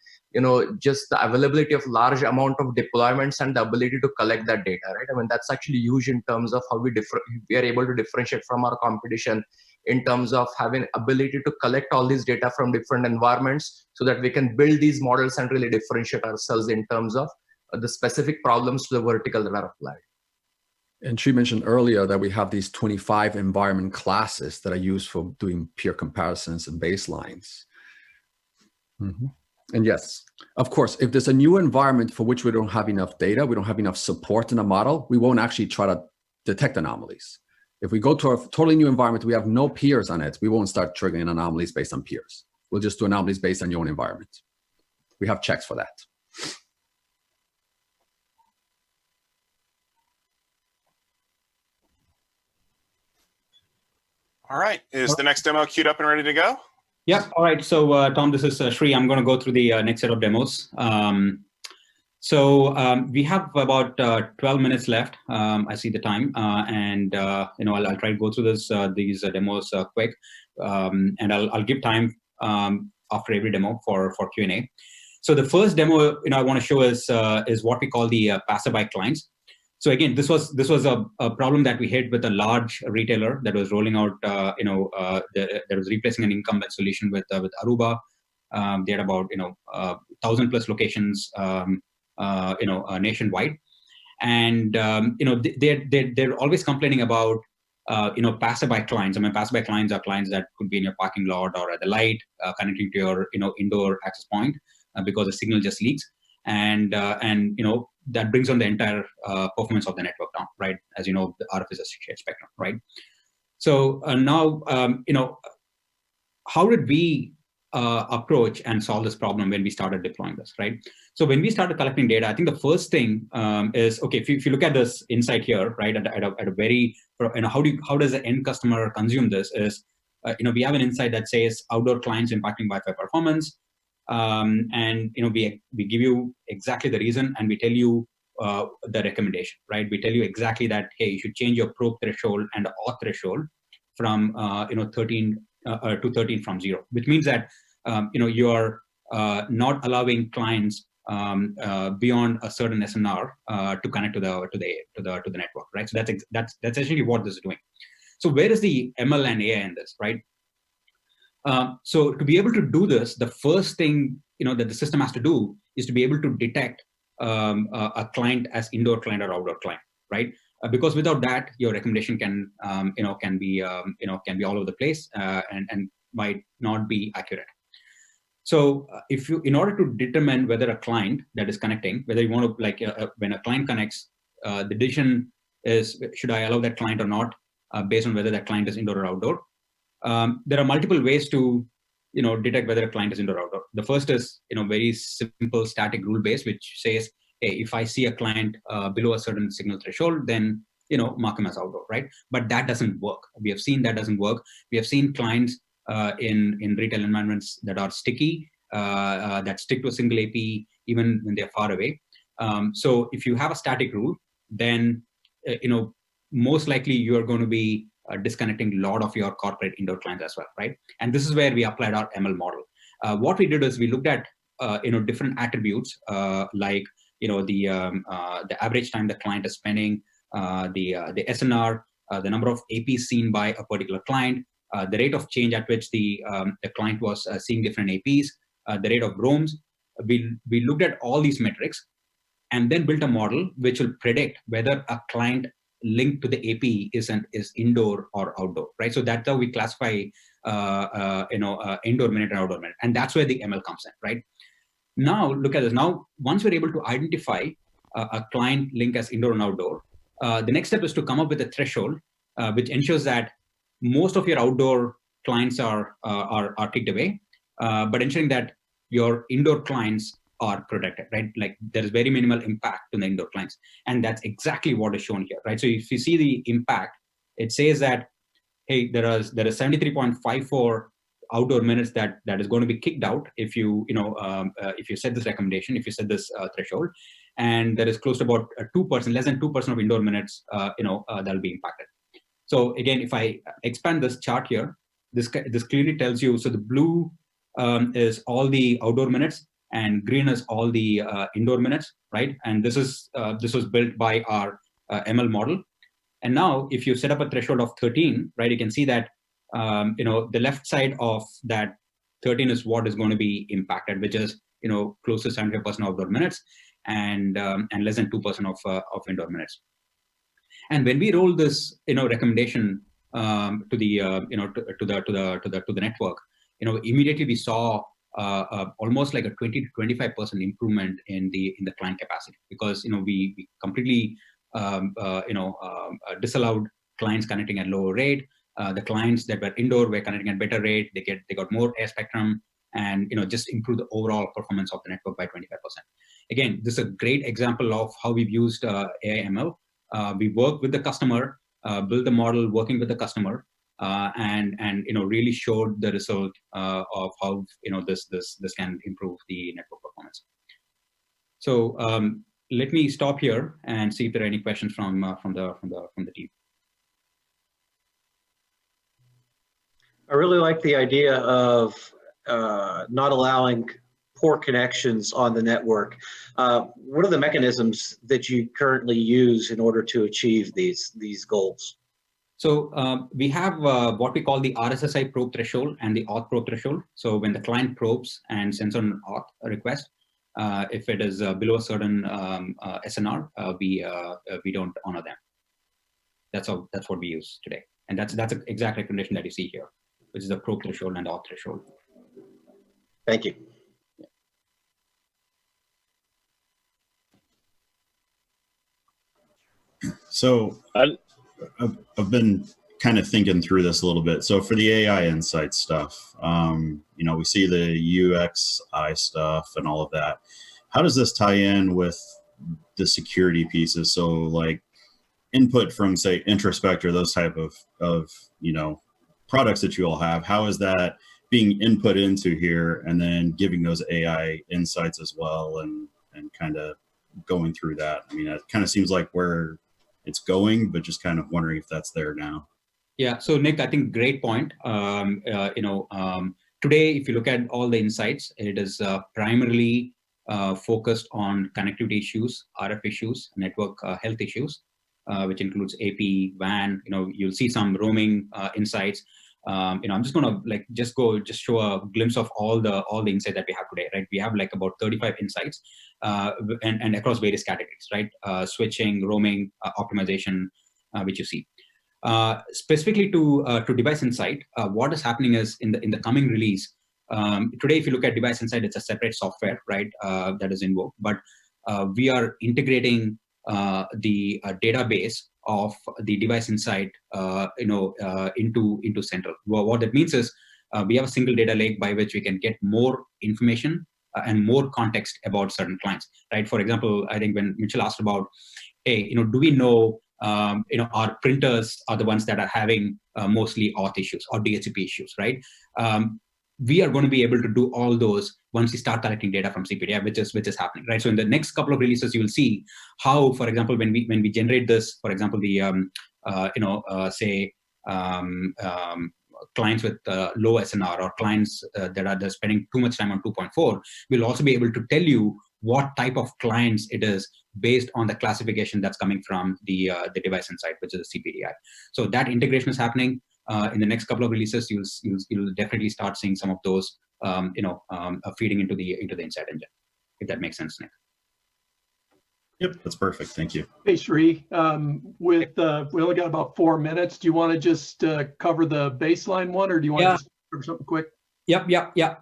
just the availability of large amount of deployments and the ability to collect that data, right? I mean, that's actually huge in terms of how we are able to differentiate from our competition in terms of having ability to collect all these data from different environments so that we can build these models and really differentiate ourselves in terms of the specific problems to the vertical that are applied. And she mentioned earlier that we have these 25 environment classes that are used for doing peer comparisons and baselines. Mm-hmm. And yes, of course, if there's a new environment for which we don't have enough data, we don't have enough support in the model, we won't actually try to detect anomalies. If we go to a totally new environment, we have no peers on it, we won't start triggering anomalies based on peers. We'll just do anomalies based on your own environment. We have checks for that. All right, is the next demo queued up and ready to go? Yeah, all right. So Tom, this is Sri. I'm going to go through the next set of demos. We have about 12 minutes left. I see the time, and I'll try to go through these demos quick, and I'll give time after every demo for Q&A. So the first demo I want to show is what we call the passerby clients. So again, this was a problem that we hit with a large retailer that was rolling out, that was replacing an incumbent solution with Aruba. They had about 1,000+ locations, nationwide, and they're always complaining about passerby clients. I mean, passerby clients are clients that could be in your parking lot or at the light, connecting to your indoor access point because the signal just leaks, and that brings on the entire performance of the network down, right? As you know, the RF is a shared spectrum, right? So now, how did we approach and solve this problem when we started deploying this, right? So when we started collecting data, I think the first thing is, okay, if you look at this insight here, right, at a very, how does the end customer consume this is, we have an insight that says outdoor clients impacting Wi-Fi performance. And we give you exactly the reason, and we tell you the recommendation, right? We tell you exactly that, hey, you should change your probe threshold and auth threshold from 13 to 13 from 0, which means that you're not allowing clients beyond a certain SNR to connect to the network, right? So that's essentially what this is doing. So where is the ML and AI in this, right? So to be able to do this, the first thing that the system has to do is to be able to detect a client as indoor client or outdoor client, right? Because without that, your recommendation can be all over the place and might not be accurate. So in order to determine whether a client that is connecting, whether you want to when a client connects, the decision is, should I allow that client or not, based on whether that client is indoor or outdoor. There are multiple ways to detect whether a client is indoor or outdoor. The first is very simple static rule base, which says, hey, if I see a client below a certain signal threshold, then mark him as outdoor, right? But that doesn't work. We have seen that doesn't work. We have seen clients in retail environments that are sticky, that stick to a single AP even when they're far away. So if you have a static rule, then most likely you are going to be disconnecting a lot of your corporate indoor clients as well, right? And this is where we applied our ML model. What we did is we looked at different attributes like the average time the client is spending, the SNR, the number of APs seen by a particular client, the rate of change at which the client was seeing different APs, the rate of roams. We looked at all these metrics and then built a model which will predict whether a client linked to the AP is indoor or outdoor, right? So that's how we classify, indoor minute and outdoor minute, and that's where the ML comes in, right? Now look at this. Now, once we're able to identify a client link as indoor and outdoor, the next step is to come up with a threshold which ensures that most of your outdoor clients are kicked away, but ensuring that your indoor clients are protected, right? Like there is very minimal impact to the indoor clients. And that's exactly what is shown here, right? So if you see the impact, it says that, hey, there is 73.54 outdoor minutes that is going to be kicked out if you set this recommendation, if you set this threshold, and there is close to about 2%, less than 2% of indoor minutes, that'll be impacted. So again, if I expand this chart here, this clearly tells you, so the blue is all the outdoor minutes, and green is all the indoor minutes, right? And this was built by our ML model. And now, if you set up a threshold of 13, right, you can see that the left side of that 13 is what is going to be impacted, which is close to 75% outdoor minutes and less than 2% of indoor minutes. And when we roll this recommendation to the network, immediately we saw almost like a 20 to 25% improvement in the client capacity, because we completely disallowed clients connecting at lower rate. The clients that were indoor were connecting at better rate. They got more air spectrum, and just improve the overall performance of the network by 25%. Again, this is a great example of how we've used AI ML. We work with the customer, build the model working with the customer, and really showed the result of how this can improve the network performance. So let me stop here and see if there are any questions from the team. I really like the idea of not allowing poor connections on the network. What are the mechanisms that you currently use in order to achieve these goals? So we have what we call the RSSI Pro Threshold and the Auth Pro Threshold. So when the client probes and sends an auth request, if it is below a certain SNR, we don't honor them. That's what we use today, and that's the exact recommendation that you see here, which is the Pro Threshold and Auth Threshold. Thank you. So I've been kind of thinking through this a little bit. So for the AI insight stuff, we see the UXEye stuff and all of that. How does this tie in with the security pieces? So like input from, say, Introspector, those type of products that you all have, how is that being input into here and then giving those AI insights as well, and kind of going through that? I mean, it kind of seems like where it's going, but just kind of wondering if that's there now. Yeah, so Nick, I think great point. Today, if you look at all the insights, it is primarily focused on connectivity issues, RF issues, network health issues, which includes AP, WAN. You'll see some roaming insights. I'm just gonna just show a glimpse of all the insights that we have today, right? We have like about 35 insights, and across various categories, right? Switching, roaming, optimization, which you see. Specifically to device insight, what is happening is in the coming release. Today, if you look at device insight, it's a separate software, right? That is invoked, but we are integrating the database of the device insight, into Central. What that means is we have a single data lake by which we can get more information and more context about certain clients, right? For example, I think when Mitchell asked about, hey, do we know, our printers are the ones that are having mostly auth issues or DHCP issues, right? We are going to be able to do all those once we start collecting data from CPDI, which is happening, right? So in the next couple of releases, you will see how, for example, when we generate this, for example, the clients with low SNR or clients that are spending too much time on 2.4, we'll also be able to tell you what type of clients it is based on the classification that's coming from the device inside, which is a CPDI. So that integration is happening. In the next couple of releases, you'll definitely start seeing some of those feeding into the Insight engine, if that makes sense, Nick. Yep, that's perfect. Thank you. Hey, Sri, we only got about 4 minutes. Do you want to just cover the baseline one, or do you want to just cover something quick? Yep,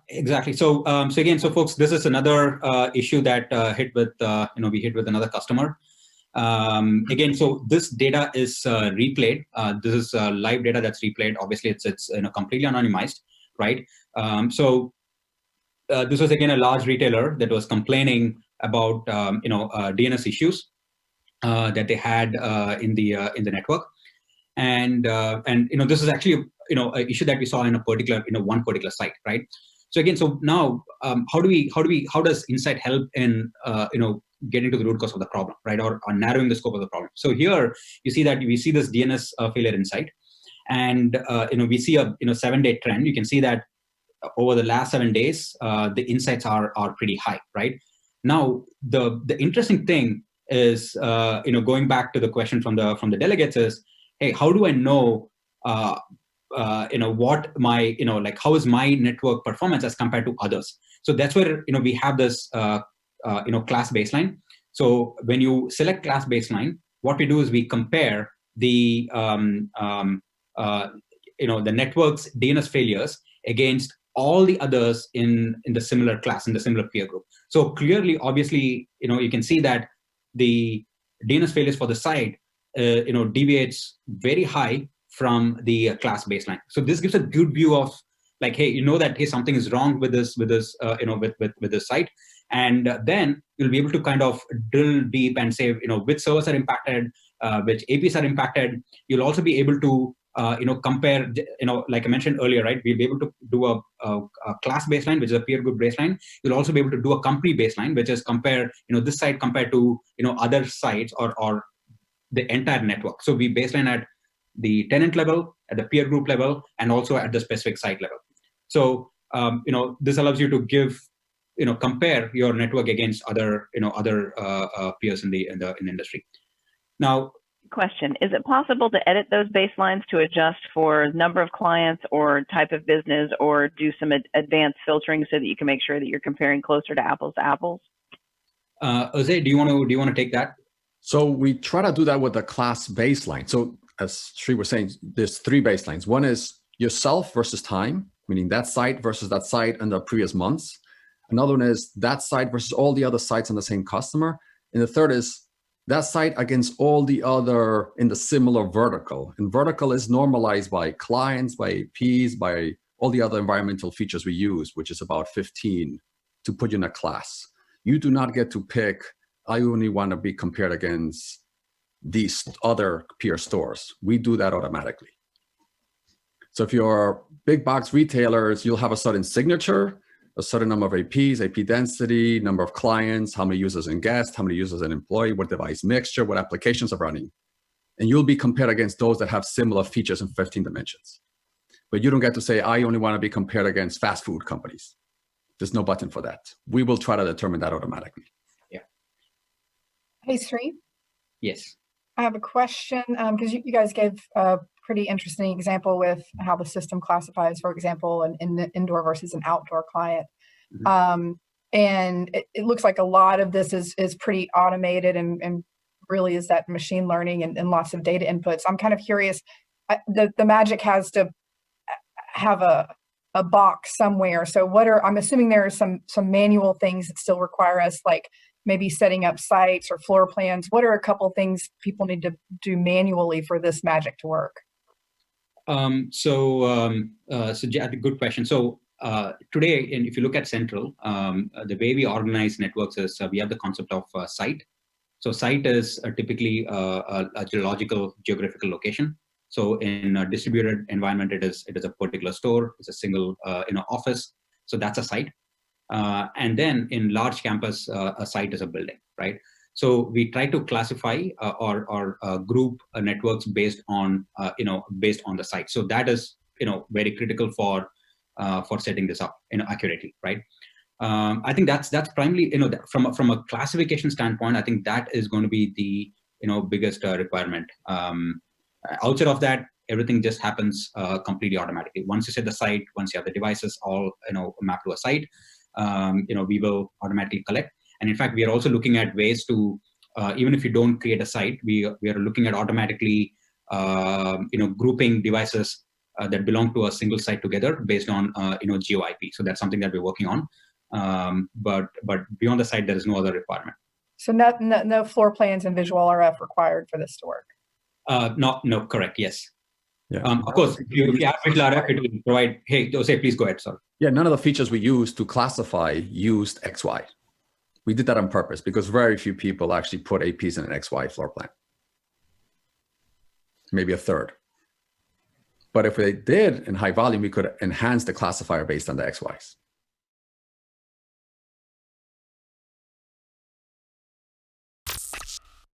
exactly. So, so folks, this is another issue that we hit with another customer. Again, so this data is replayed. This is live data that's replayed. Obviously, it's completely anonymized, right? This was again a large retailer that was complaining about DNS issues that they had in the network, and this is actually an issue that we saw in a particular one particular site, right? So again, so now how does Insight help in getting to the root cause of the problem, right, or narrowing the scope of the problem? So here you see that we see this DNS failure insight, and we see a 7-day trend. You can see that over the last 7 days, the insights are pretty high, right? Now, the interesting thing is, going back to the question from the delegates is, hey, how do I know, what my, how is my network performance as compared to others? So that's where, we have this, class baseline. So when you select class baseline, what we do is we compare the, the network's DNS failures against all the others in the similar class, in the similar peer group. So clearly, obviously, you can see that the DNS failures for the site, deviates very high from the class baseline. So this gives a good view of, like, hey, that, hey, something is wrong with this, with this site. And then you'll be able to kind of drill deep and say, which servers are impacted, which APIs are impacted. You'll also be able to compare, like I mentioned earlier, right? We'll be able to do a class baseline, which is a peer group baseline. You'll also be able to do a company baseline, which is compare, this site compared to, other sites or the entire network. So we baseline at the tenant level, at the peer group level, and also at the specific site level. So, this allows you to give, compare your network against other, peers in the industry. Now, question, is it possible to edit those baselines to adjust for number of clients or type of business, or do some advanced filtering so that you can make sure that you're comparing closer to apples to apples? Jose, do you want to take that? So we try to do that with the class baseline. So as Sri was saying, there's 3 baselines. One is yourself versus time, meaning that site versus that site in the previous months. Another one is that site versus all the other sites on the same customer. And the third is that site against all the other in the similar vertical. And vertical is normalized by clients, by APs, by all the other environmental features we use, which is about 15 to put you in a class. You do not get to pick, I only want to be compared against these other peer stores. We do that automatically. So if you're big box retailers, you'll have a certain signature, a certain number of APs, AP density, number of clients, how many users and guests, how many users and employee, what device mixture, what applications are running. And you'll be compared against those that have similar features in 15 dimensions. But you don't get to say, I only want to be compared against fast food companies. There's no button for that. We will try to determine that automatically. Yeah. Hey, Sri. Yes. I have a question, because you guys gave a pretty interesting example with how the system classifies, for example, an indoor versus an outdoor client. Mm-hmm. And it looks like a lot of this is pretty automated and really is that machine learning and lots of data inputs. I'm kind of curious, the magic has to have a box somewhere. So I'm assuming there are some manual things that still require us, like maybe setting up sites or floor plans. What are a couple things people need to do manually for this magic to work? So good question. So today, and if you look at Central, the way we organize networks is we have the concept of site. So site is typically a geographical location. So in a distributed environment, it is a particular store. It's a single office. So that's a site. And then in large campus, a site is a building, right? So we try to classify or group networks based on the site. So that is very critical for setting this up accurately, right? I think that's primarily, from a classification standpoint, I think that is going to be the biggest requirement. Outside of that, everything just happens completely automatically. Once you set the site, once you have the devices all mapped to a site, we will automatically collect. And in fact, we are also looking at ways to, even if you don't create a site, we are looking at automatically grouping devices that belong to a single site together based on geo IP. So that's something that we're working on. But beyond the site, there is no other requirement. So no floor plans and visual RF required for this to work. No, correct. Yes. Yeah. Of course, if you have visual RF, it will provide. Hey, Jose, please go ahead. Sorry. Yeah, none of the features we used to classify used XY. We did that on purpose because very few people actually put APs in an XY floor plan. Maybe a third. But if they did in high volume, we could enhance the classifier based on the XYs.